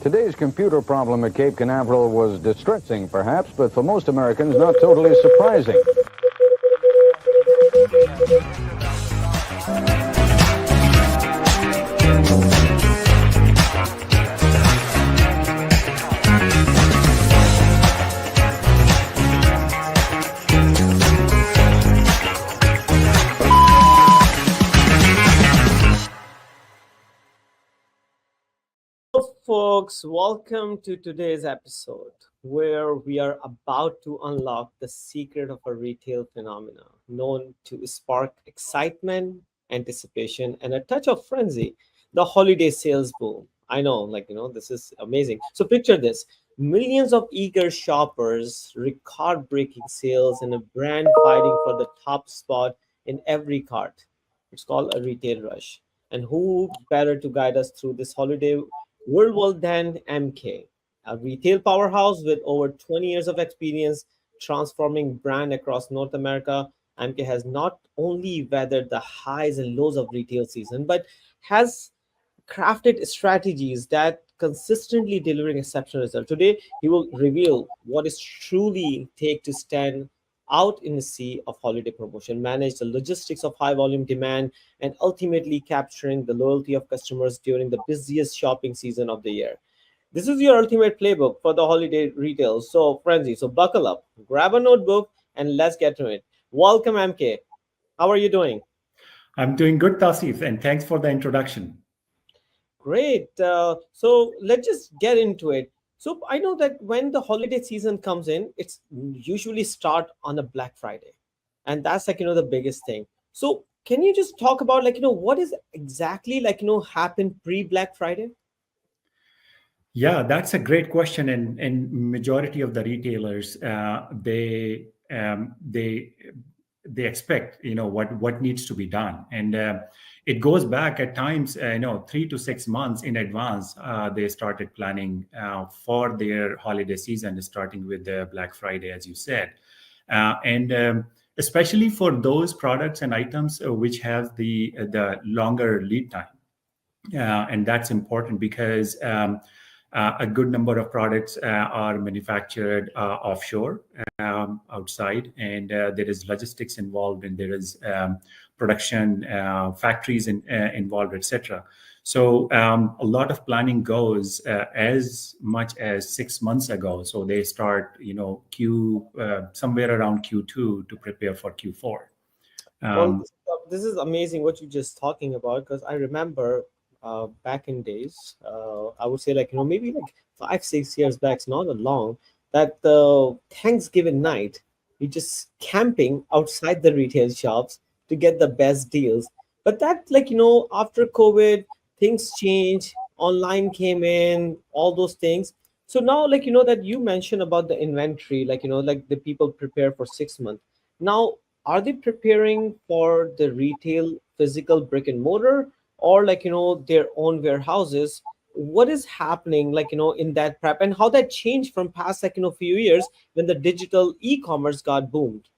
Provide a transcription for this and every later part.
Today's computer problem at Cape Canaveral was distressing, perhaps, but for most Americans, not totally surprising. Folks, welcome to today's episode where we are about to unlock the secret of a retail phenomena known to spark excitement, anticipation, and a touch of frenzy, the holiday sales boom. I know, this is amazing. So, picture this: millions of eager shoppers, record breaking sales, and a brand fighting for the top spot in every cart. It's called a retail rush. And who better to guide us through this holiday world than MK, a retail powerhouse with over 20 years of experience transforming brand across North America. MK has not only weathered the highs and lows of retail season, but has crafted strategies that consistently delivering exceptional results. Today, he will reveal what is truly take to stand out in the sea of holiday promotion, manage the logistics of high volume demand, and ultimately capturing the loyalty of customers during the busiest shopping season of the year. This is your ultimate playbook for the holiday retail. So, frenzy. So, buckle up, grab a notebook, and let's get to it. Welcome, MK. How are you doing? I'm doing good, Tauseef, and thanks for the introduction. Great. So let's just get into it. So I know that when the holiday season comes in, it's usually start on a Black Friday, and that's the biggest thing. So can you just talk about what is exactly happened pre Black Friday? Yeah, that's a great question, and majority of the retailers they expect what needs to be done, and it goes back at times 3 to 6 months in advance. They started planning for their holiday season, starting with the Black Friday, as you said, and especially for those products and items which have the longer lead time, and that's important because a good number of products are manufactured offshore, outside, and there is logistics involved, and there is production factories involved, etc. So a lot of planning goes as much as 6 months ago. So they start, somewhere around Q2 to prepare for Q4. Well, this is amazing what you're just talking about, because I remember back in days, I would say maybe 5 6 years back, it's not that long, that the Thanksgiving night we just camping outside the retail shops to get the best deals. But that after COVID, things change, online came in, all those things. So now that you mentioned about the inventory, the people prepare for 6 months. Now are they preparing for the retail physical brick and mortar, or their own warehouses? What is happening in that prep, and how that changed from past few years when the digital e-commerce got boomed?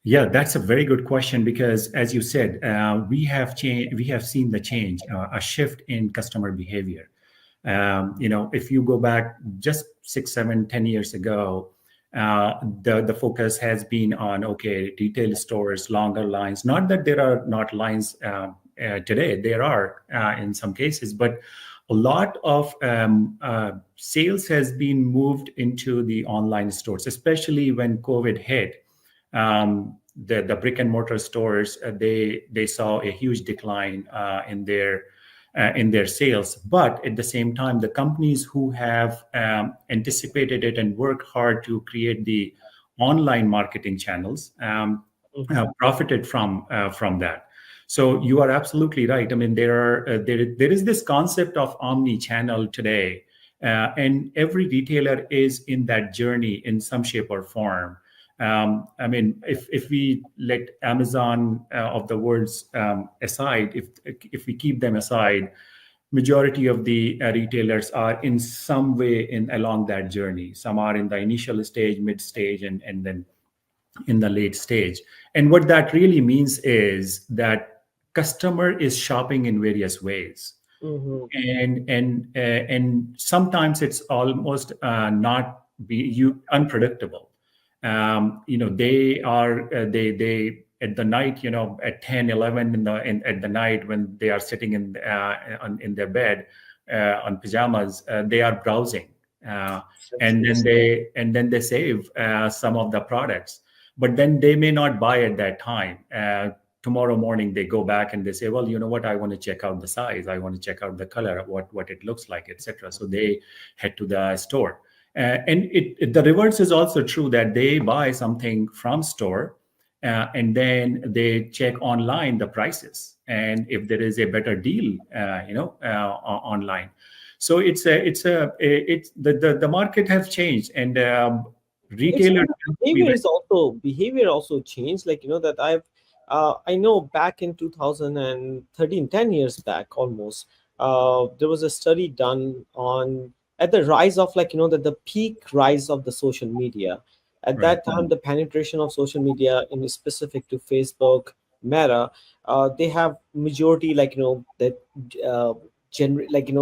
Yeah, that's a very good question, because, as you said, we have seen the change, a shift in customer behavior. If you go back just 6 7 10 years ago, the focus has been on retail stores, longer lines. Not that there are not lines today, there are in some cases, but a lot of sales has been moved into the online stores, especially when COVID hit. The brick and mortar stores, they saw a huge decline in their sales. But at the same time, the companies who have anticipated it and worked hard to create the online marketing channels have profited from that. So you are absolutely right. I mean, there is this concept of omni-channel today, and every retailer is in that journey in some shape or form. I mean, if we let Amazon of the world's aside, if we keep them aside, majority of the retailers are in some way along that journey. Some are in the initial stage, mid stage, and then in the late stage. And what that really means is that customer is shopping in various ways. Mm-hmm. And sometimes it's almost not be you unpredictable. They are they at the night, at 10, 11 at the night, when they are sitting in their bed on pajamas, they are browsing, uh, and then they save some of the products, but then they may not buy at that time. Tomorrow morning they go back and they say, well, you know what, I want to check out the size, I want to check out the color, what it looks like, etc. So they head to the store. And the reverse is also true, that they buy something from store, and then they check online the prices, and if there is a better deal, online. So the market has changed, and It's retailers have to be very. behavior also changed. Like, that I know back in 2013, 10 years back almost, there was a study done on at the rise of, like, the peak rise of the social media. At Right. that time, the penetration of social media, in specific to Facebook, Meta, they have majority, like, that uh, like,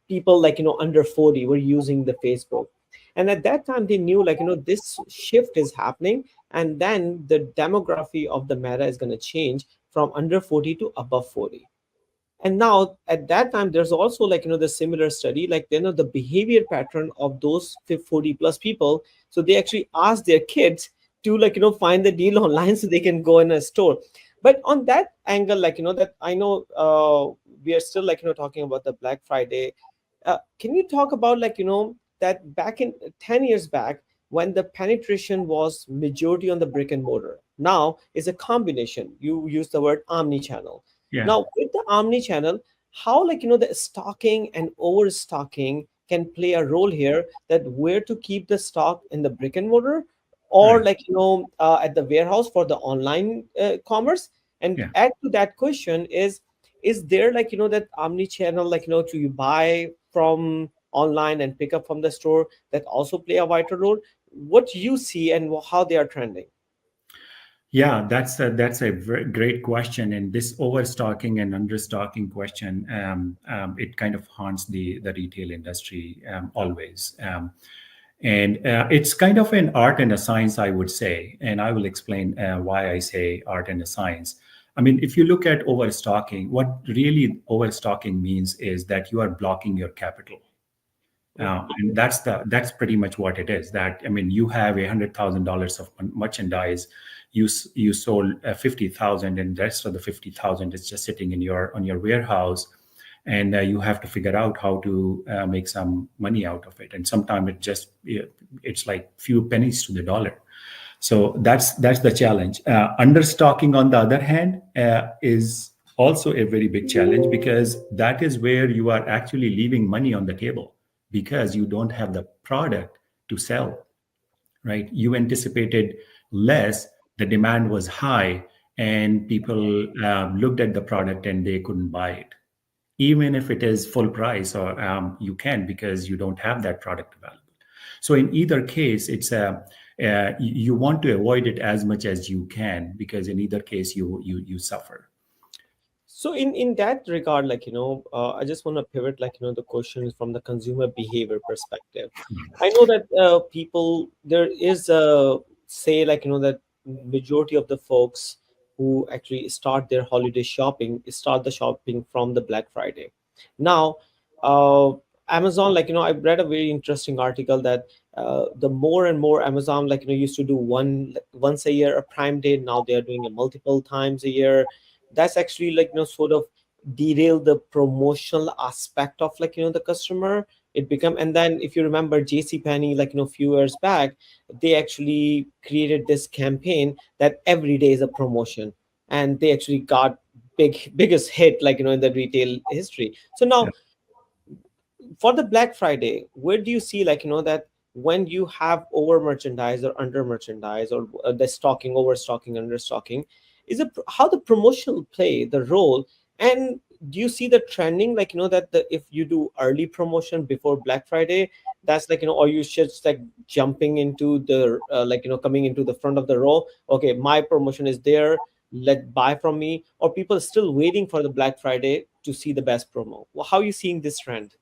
people, like, under 40 were using the Facebook. And at that time they knew, like, this shift is happening, and then the demography of the meta is going to change from under 40 to above 40. And now at that time there's also, like, the similar study, like, the behavior pattern of those 40 plus people. So they actually ask their kids to, like, find the deal online so they can go in a store. But on that angle, like, that I know, we are still, like, talking about the Black Friday. Can you talk about, like, that back in 10 years back, when the penetration was majority on the brick and mortar, now is a combination. You use the word omni channel. Yeah. Now with the omni channel, how, like, the stocking and overstocking can play a role here, that where to keep the stock in the brick and mortar, or, Right. like, at the warehouse for the online commerce. And Yeah. add to that question is there, like, that omni channel, like, to you buy from online and pick up from the store, that also play a vital role? What you see and how they are trending? Yeah, that's a very great question, and this overstocking and understocking question, it kind of haunts the retail industry, always, and it's kind of an art and a science, I would say, and I will explain why I say art and a science. I mean, if you look at overstocking, what really overstocking means is that you are blocking your capital. Mhm. And that's pretty much what it is. That, I mean, you have $100,000 of merchandise, you sold 50,000, and the rest of the 50,000 is just sitting in your on your warehouse, and you have to figure out how to make some money out of it. And sometimes it's like few pennies to the dollar. So that's the challenge. Understocking, on the other hand, is also a very big challenge, because that is where you are actually leaving money on the table, because you don't have the product to sell, right? You anticipated less, the demand was high, and people looked at the product and they couldn't buy it, even if it is full price, or you can, because you don't have that product available. So in either case, you want to avoid it as much as you can, because in either case you suffer. So in that regard, like, I just want to pivot, like, the question is from the consumer behavior perspective. I know that people, there is a say, like, that majority of the folks who actually start their holiday shopping start the shopping from the Black Friday. Now, uh, Amazon, like, I've read a very interesting article that the more and more Amazon, like, used to do once a year a Prime Day. Now they are doing it multiple times a year. That's actually, like, sort of derail the promotional aspect of, like, the customer. It become, and then if you remember JC Penney, like, few years back, they actually created this campaign that every day is a promotion, and they actually got biggest hit, like, in the retail history. So Yeah. now for the Black Friday, where do you see, like, that when you have over merchandise or under merchandise, or the stocking, overstocking, understocking, is it how the promotional play the role? And do you see the trending, like, that if you do early promotion before Black Friday, that's, like, or you should, like, jumping into the like, coming into the front of the row, okay, my promotion is there, let buy from me, or people still waiting for the Black Friday to see the best promo? Well, how are you seeing this trend?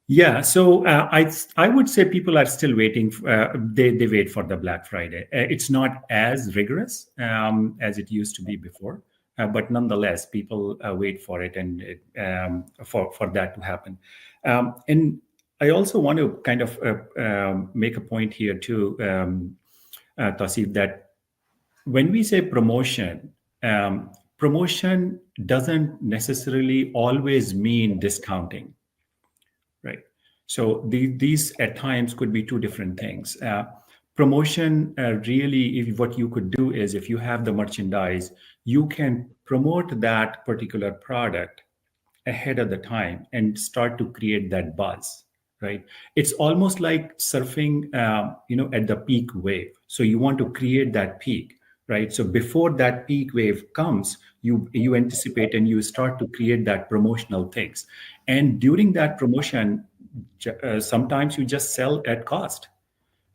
Yeah, so I would say people are still waiting. They wait for the Black Friday. It's not as rigorous as it used to be before, but nonetheless, people wait for it and for that to happen. And I also want to kind of make a point here too, Tauseef, that when we say promotion, promotion doesn't necessarily always mean discounting, right? So these at times could be two different things. Promotion really, if what you could do is if you have the merchandise, you can promote that particular product ahead of the time and start to create that buzz, right? It's almost like surfing at the peak wave. So you want to create that peak, right? So before that peak wave comes, you anticipate and you start to create that promotional things. And during that promotion, sometimes you just sell at cost.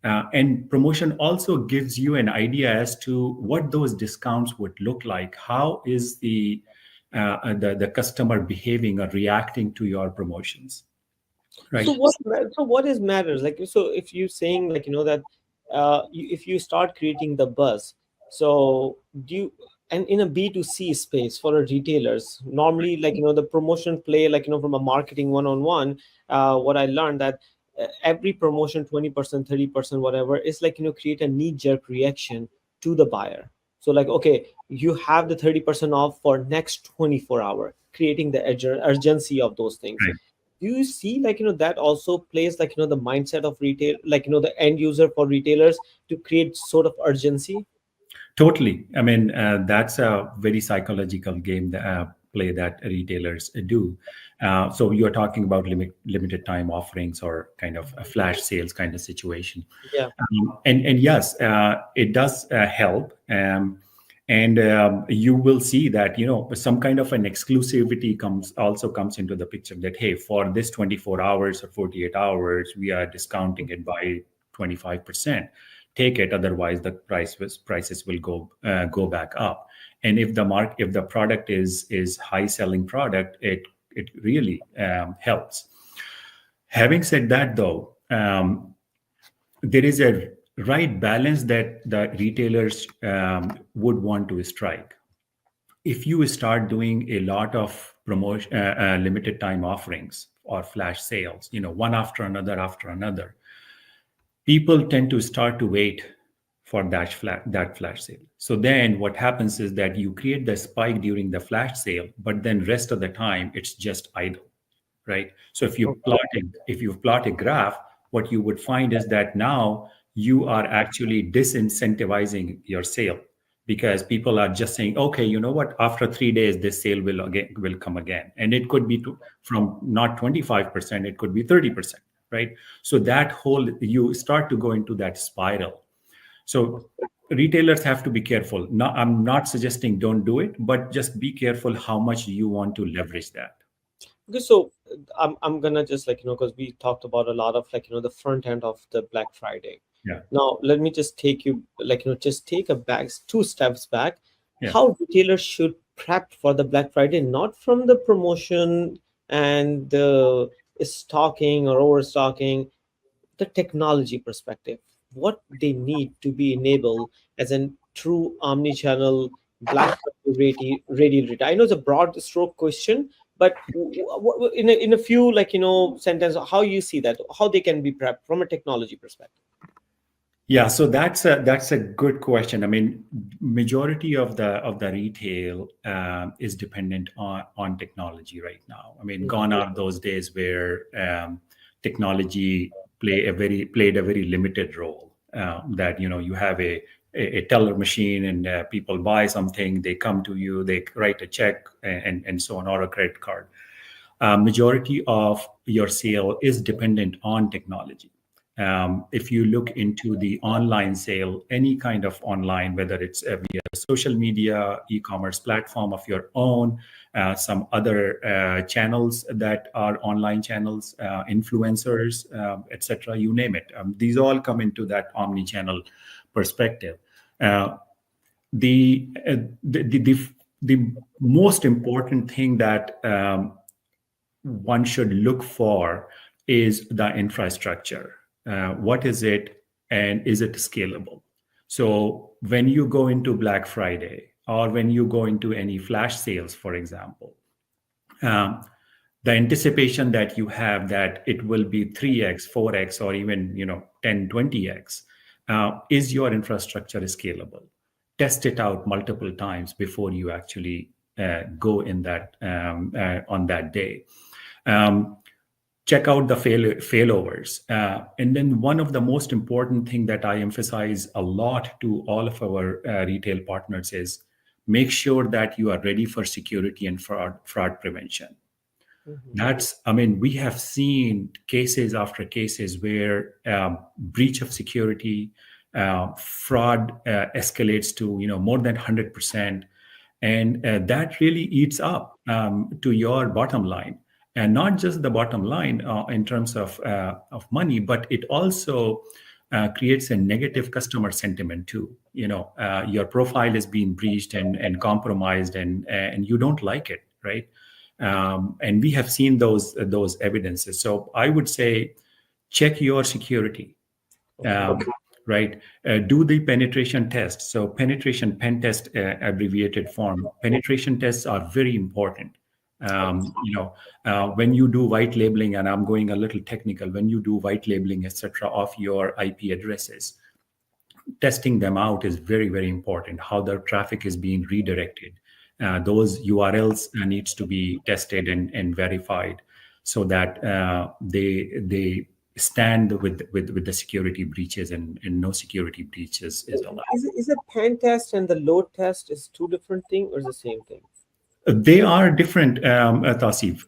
And promotion also gives you an idea as to what those discounts would look like. How is the customer behaving or reacting to your promotions, right? So what is matters? Like, so if you saying like, that if you start creating the buzz, so do you, and in a B2C space for a retailers, normally like, the promotion play, like, from a marketing one-on-one, what I learned that every promotion, 20%, 30%, whatever, is like, create a knee-jerk reaction to the buyer. So like, okay, you have the 30% off for next 24 hour, creating the urgency of those things. Right. Do you see like, that also plays like, the mindset of retail, like, the end user for retailers to create sort of urgency? Totally. I mean, that's a very psychological game play that retailers do. So you're talking about limited time offerings or kind of a flash sales kind of situation. Yeah. And yes, it does help. And you will see that some kind of an exclusivity comes into the picture, that hey, for this 24 hours or 48 hours we are discounting it by 25%. Take it, otherwise the prices will go back up. And if the product is high selling product, it really helps. Having said that, though, there is a right balance that the retailers would want to strike. If you start doing a lot of promotion, limited time offerings or flash sales, one after another, people tend to start to wait for that flash sale. So then what happens is that you create the spike during the flash sale, but then rest of the time it's just idle, right? So if you plot a graph, what you would find is that now you are actually disincentivizing your sale, because people are just saying, okay, you know what, after 3 days this sale will come again, and it could be from not 25%, it could be 30%, right? So that whole, you start to go into that spiral. So retailers have to be careful. Now, I'm not suggesting don't do it, but just be careful how much you want to leverage that. Okay, so I'm gonna just like, because we talked about a lot of like, the front end of the Black Friday. Yeah. Now let me just take you like, just take a back 2 steps back. Yeah. How retailers should prep for the Black Friday, not from the promotion and the stocking or overstocking, the technology perspective, what they need to be enabled as a true omni-channel Black Friday ready retail. I know it's a broad stroke question, but in a few like, sentence, how you see that, how they can be prepped from a technology perspective. Yeah, so that's a good question. I mean, majority of the retail is dependent on technology right now. I mean, gone are those days where technology played a very limited role. That you have a teller machine, and people buy something, they come to you, they write a check, and so on, or a credit card. Majority of your sale is dependent on technology. If you look into the online sale, any kind of online, whether it's via social media, e-commerce platform of your own, some other channels that are online channels, influencers, etc., you name it. These all come into that omni-channel perspective. The most important thing that one should look for is the infrastructure. What is it, and is it scalable? So when you go into Black Friday or when you go into any flash sales, for example, um, the anticipation that you have that it will be 3x, 4x, or even 10, 20x, is your infrastructure scalable? Test it out multiple times before you actually go in that on that day. Check out the failovers. And then one of the most important thing that I emphasize a lot to all of our retail partners is make sure that you are ready for security and fraud prevention. I mean, we have seen cases after cases where breach of security, fraud escalates to more than 100%, and that really eats up to your bottom line, and not just the bottom line in terms of money, but it also creates a negative customer sentiment too. Your profile is being breached and compromised, and you don't like it, right? And we have seen those evidences. So I would say check your security, right? Do the penetration test. So penetration pen test, abbreviated form. Penetration tests are very important. When you do white labeling, and I'm going a little technical, when you do white labeling, etc., of your IP addresses, testing them out is very, very important. How the traffic is being redirected. Those URLs needs to be tested and verified so that they stand with the security breaches, and no security breaches is allowed. Is a pen test and the load test is two different things or is the same thing? They are different, Tauseef.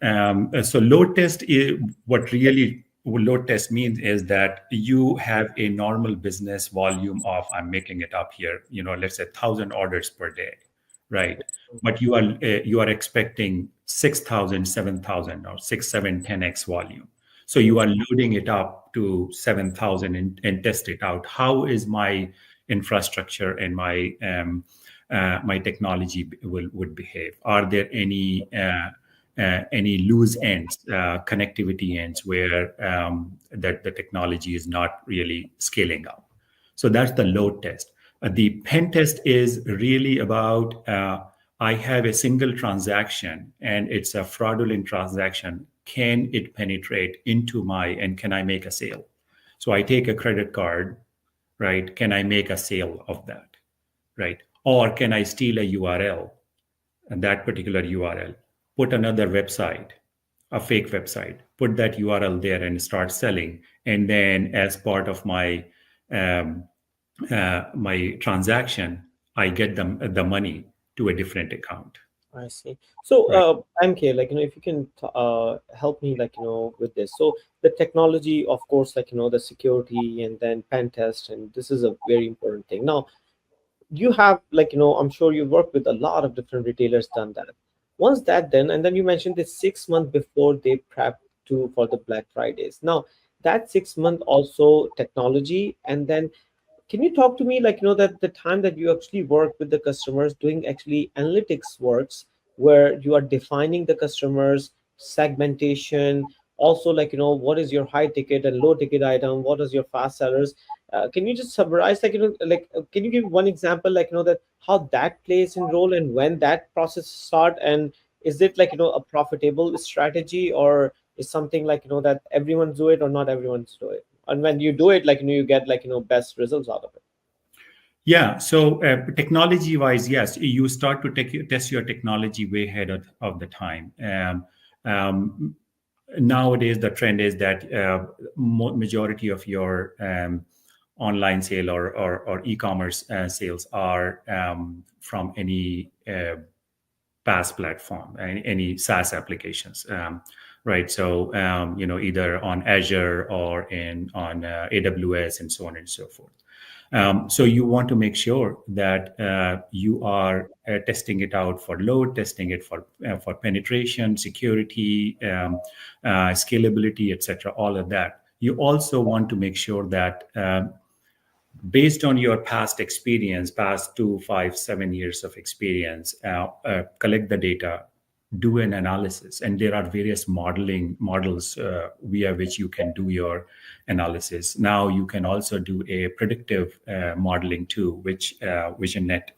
So load test is what really load test means is that you have a normal business volume of, I'm making it up here, let's say 1,000 orders per day, right? But you are expecting 6,000, 7,000, or 6, 7, 10x volume. So you are loading it up to 7,000 and test it out. How is my infrastructure and my my technology would behave? Are there any loose ends, connectivity ends, where that the technology is not really scaling up? So that's the load test. The pen test is really about I have a single transaction and it's a fraudulent transaction. Can it penetrate into and can I make a sale? So I take a credit card, right? Can I make a sale of that, right? Or can I steal a URL, and that particular URL, put another website, a fake website, put that URL there and start selling. And then as part of my my transaction, I get the money to a different account. I see. So, Right. MK, if you can help me, with this. So, the technology, of course, the security and then pen test, and this is a very important thing. Now, you have, I'm sure you work with a lot of different retailers done that. Once that done, and then you mentioned this 6 months before they prep for the Black Fridays. Now, that 6 month also technology, and then can you talk to me that the time that you actually work with the customers doing actually analytics works, where you are defining the customers segmentation, also what is your high ticket and low ticket item, what is your fast sellers. Can you just summarize can you give one example that how that plays in role and when that process start, and is it a profitable strategy, or is something that everyone do it or not everyone's do it, and when you do it you get best results out of it? Yeah. So technology wise, yes, you start to test your technology way ahead of the time. Nowadays, the trend is that majority of your online sale or e-commerce sales are from any PaaS platform, any SaaS applications, right? So either on Azure or on AWS and so on and so forth. So you want to make sure that you are testing it out for load, testing it for penetration, security, scalability, etc. All of that. You also want to make sure that based on your past experience, past 2, 5, 7 years of experience, collect the data, do an analysis, and there are various modeling models via which you can do your analysis. Now you can also do a predictive modeling too, which Visionet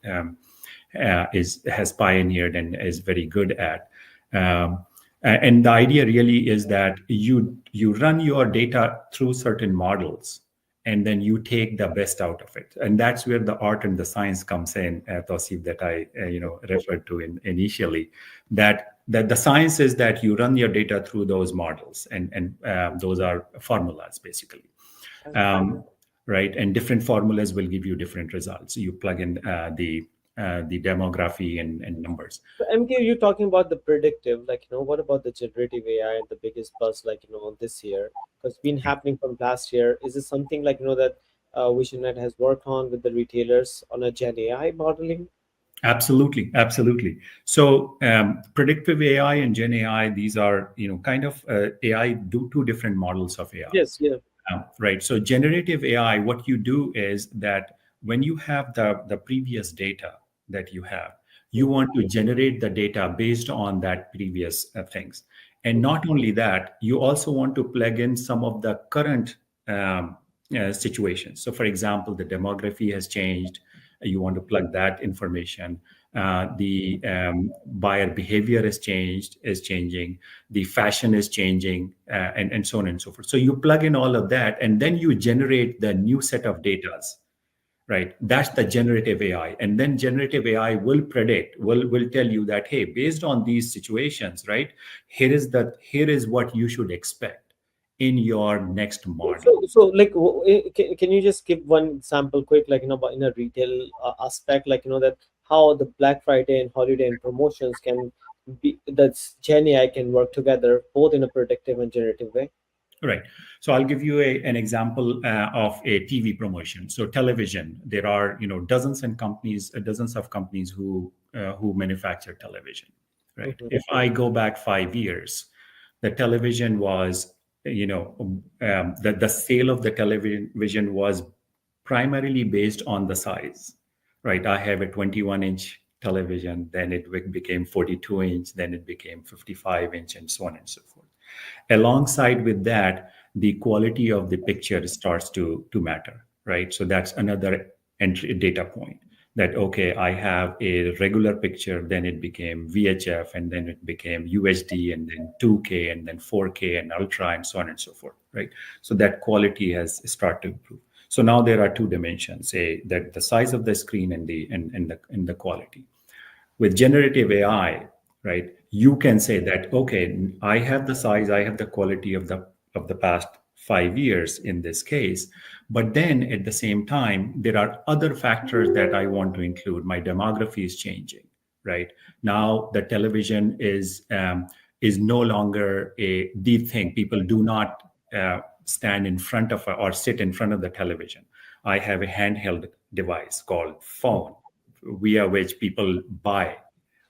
has pioneered and is very good at. And the idea really is that you run your data through certain models, and then you take the best out of it. And that's where the art and the science comes in, Tauseef, that I referred to initially. That the science is that you run your data through those models, and those are formulas basically. Right, and different formulas will give you different results. You plug in the demography and numbers. So MK, you're talking about the predictive, what about the generative AI, the biggest buzz, this year? Because it's been happening from last year. Is it something that Visionet has worked on with the retailers on a Gen AI modeling? Absolutely. So predictive AI and Gen AI, these are kind of AI, two different models of AI. Yes, yeah. Right. So generative AI, what you do is that when you have the previous data that you have, you want to generate the data based on that previous things. And not only that, you also want to plug in some of the current situations. So for example, the demography has changed. You want to plug that information. The buyer behavior is changing. The fashion is changing, and so on and so forth. So you plug in all of that, and then you generate the new set of data. Right, that's the generative AI, and then generative AI will predict, will tell you that, hey, based on these situations, right, here is what you should expect in your next model. So can you just give one example quick, in a retail aspect, that how the Black Friday and holiday and promotions can be, that Gen AI can work together both in a predictive and generative way? Right. So I'll give you an example of a TV promotion. So television, there are dozens of companies who manufacture television. Right. Mm-hmm. If I go back 5 years, the television was the sale of the television was primarily based on the size. Right. I have a 21-inch television, then it became 42-inch, then it became 55-inch, and so on and so forth. Alongside with that, the quality of the picture starts to matter, right? So that's another entry data point that, okay, I have a regular picture, then it became VHF, and then it became UHD, and then 2K, and then 4K, and Ultra, and so on and so forth, right? So that quality has started to improve. So now there are two dimensions, that the size of the screen and the quality. With generative AI, right, you can say that, okay, I have the size, I have the quality of the past 5 years in this case, but then at the same time, there are other factors that I want to include. My demography is changing, right? Now the television is no longer the thing. People do not stand in front of or sit in front of the television. I have a handheld device called phone, via which people buy,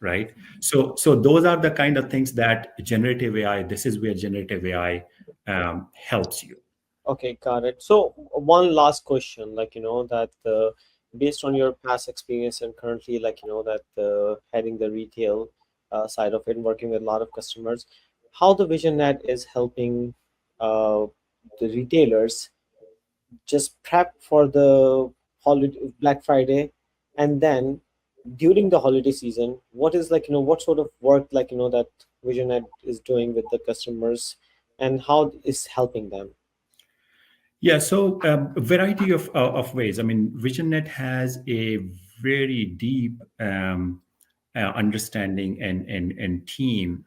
right? So those are the kind of things that generative AI, this is where generative AI helps you. Okay, got it. So one last question, based on your past experience and currently, heading the retail side of it and working with a lot of customers, how the VisionNet is helping the retailers just prep for the holiday, Black Friday, and then during the holiday season, what is what sort of work that VisionNet is doing with the customers, and how is helping them? Yeah, so a variety of ways. I mean, VisionNet has a very deep understanding and team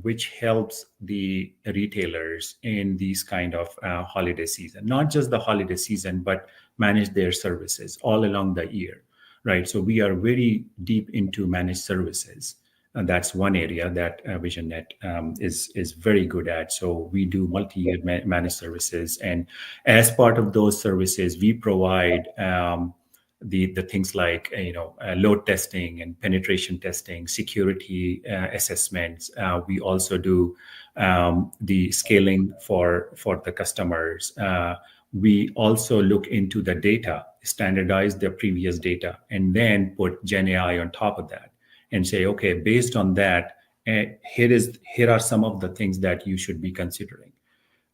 which helps the retailers in these kind of holiday season, not just the holiday season, but manage their services all along the year, right? So we are very deep into managed services. And that's one area that VisionNet is very good at. So we do multi-year managed services, and as part of those services, we provide the things like load testing and penetration testing, security assessments. We also do the scaling for the customers. We also look into the data, standardize the previous data, and then put Gen AI on top of that and say, okay, based on that, here are some of the things that you should be considering,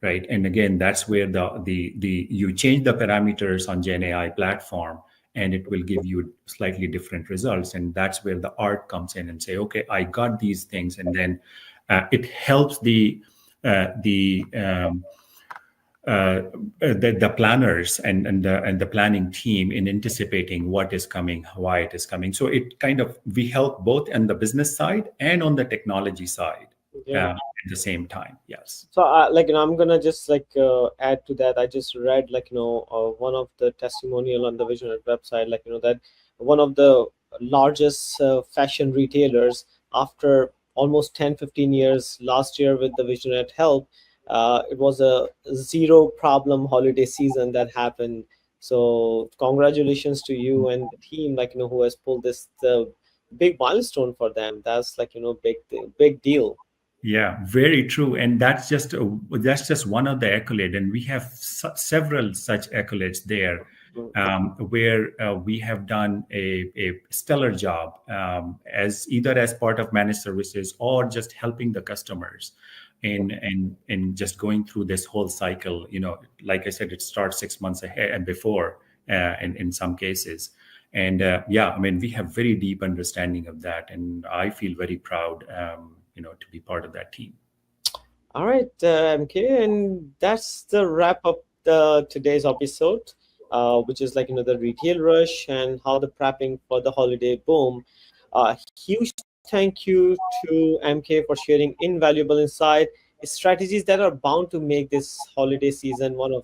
right? And again, that's where the you change the parameters on Gen AI platform, and it will give you slightly different results. And that's where the art comes in and say, okay, I got these things, and then it helps the the planners and the planning team in anticipating what is coming, why it is coming. So it kind of, we help both on the business side and on the technology side Yeah. at the same time. Yes. So, I'm gonna just add to that. I just read one of the testimonial on the Visionet website, that one of the largest fashion retailers, after almost 10-15 years, last year with the Visionet help, it was a zero problem holiday season that happened. So, congratulations to you and the team, who has pulled this the big milestone for them. That's big deal. Yeah, very true. And that's just one of the accolade, and we have several such accolades there, where we have done a stellar job, as either as part of managed services or just helping the customers in just going through this whole cycle. Like I said, it starts 6 months ahead and before, in some cases. And yeah, I mean, we have very deep understanding of that, and I feel very proud, to be part of that team. All right, MK, and that's the wrap up the today's episode, which is the retail rush and how the prepping for the holiday boom. Huge thank you to MK for sharing invaluable insight, strategies that are bound to make this holiday season one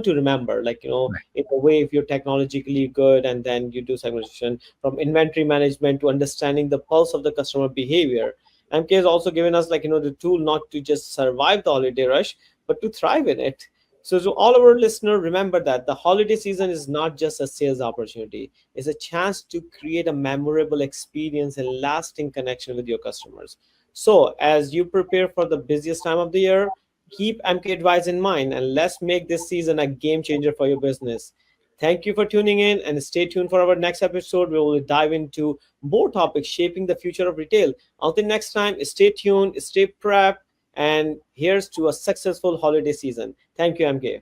to remember. In a way, if you're technologically good and then you do segmentation, from inventory management to understanding the pulse of the customer behavior. MK has also given us the tool not to just survive the holiday rush, but to thrive in it. So to all our listeners, remember that the holiday season is not just a sales opportunity. It's a chance to create a memorable experience and lasting connection with your customers. So as you prepare for the busiest time of the year, keep MK advice in mind, and let's make this season a game changer for your business. Thank you for tuning in, and stay tuned for our next episode. We will dive into more topics shaping the future of retail. Until next time, stay tuned, stay prepped, and here's to a successful holiday season. Thank you, MK.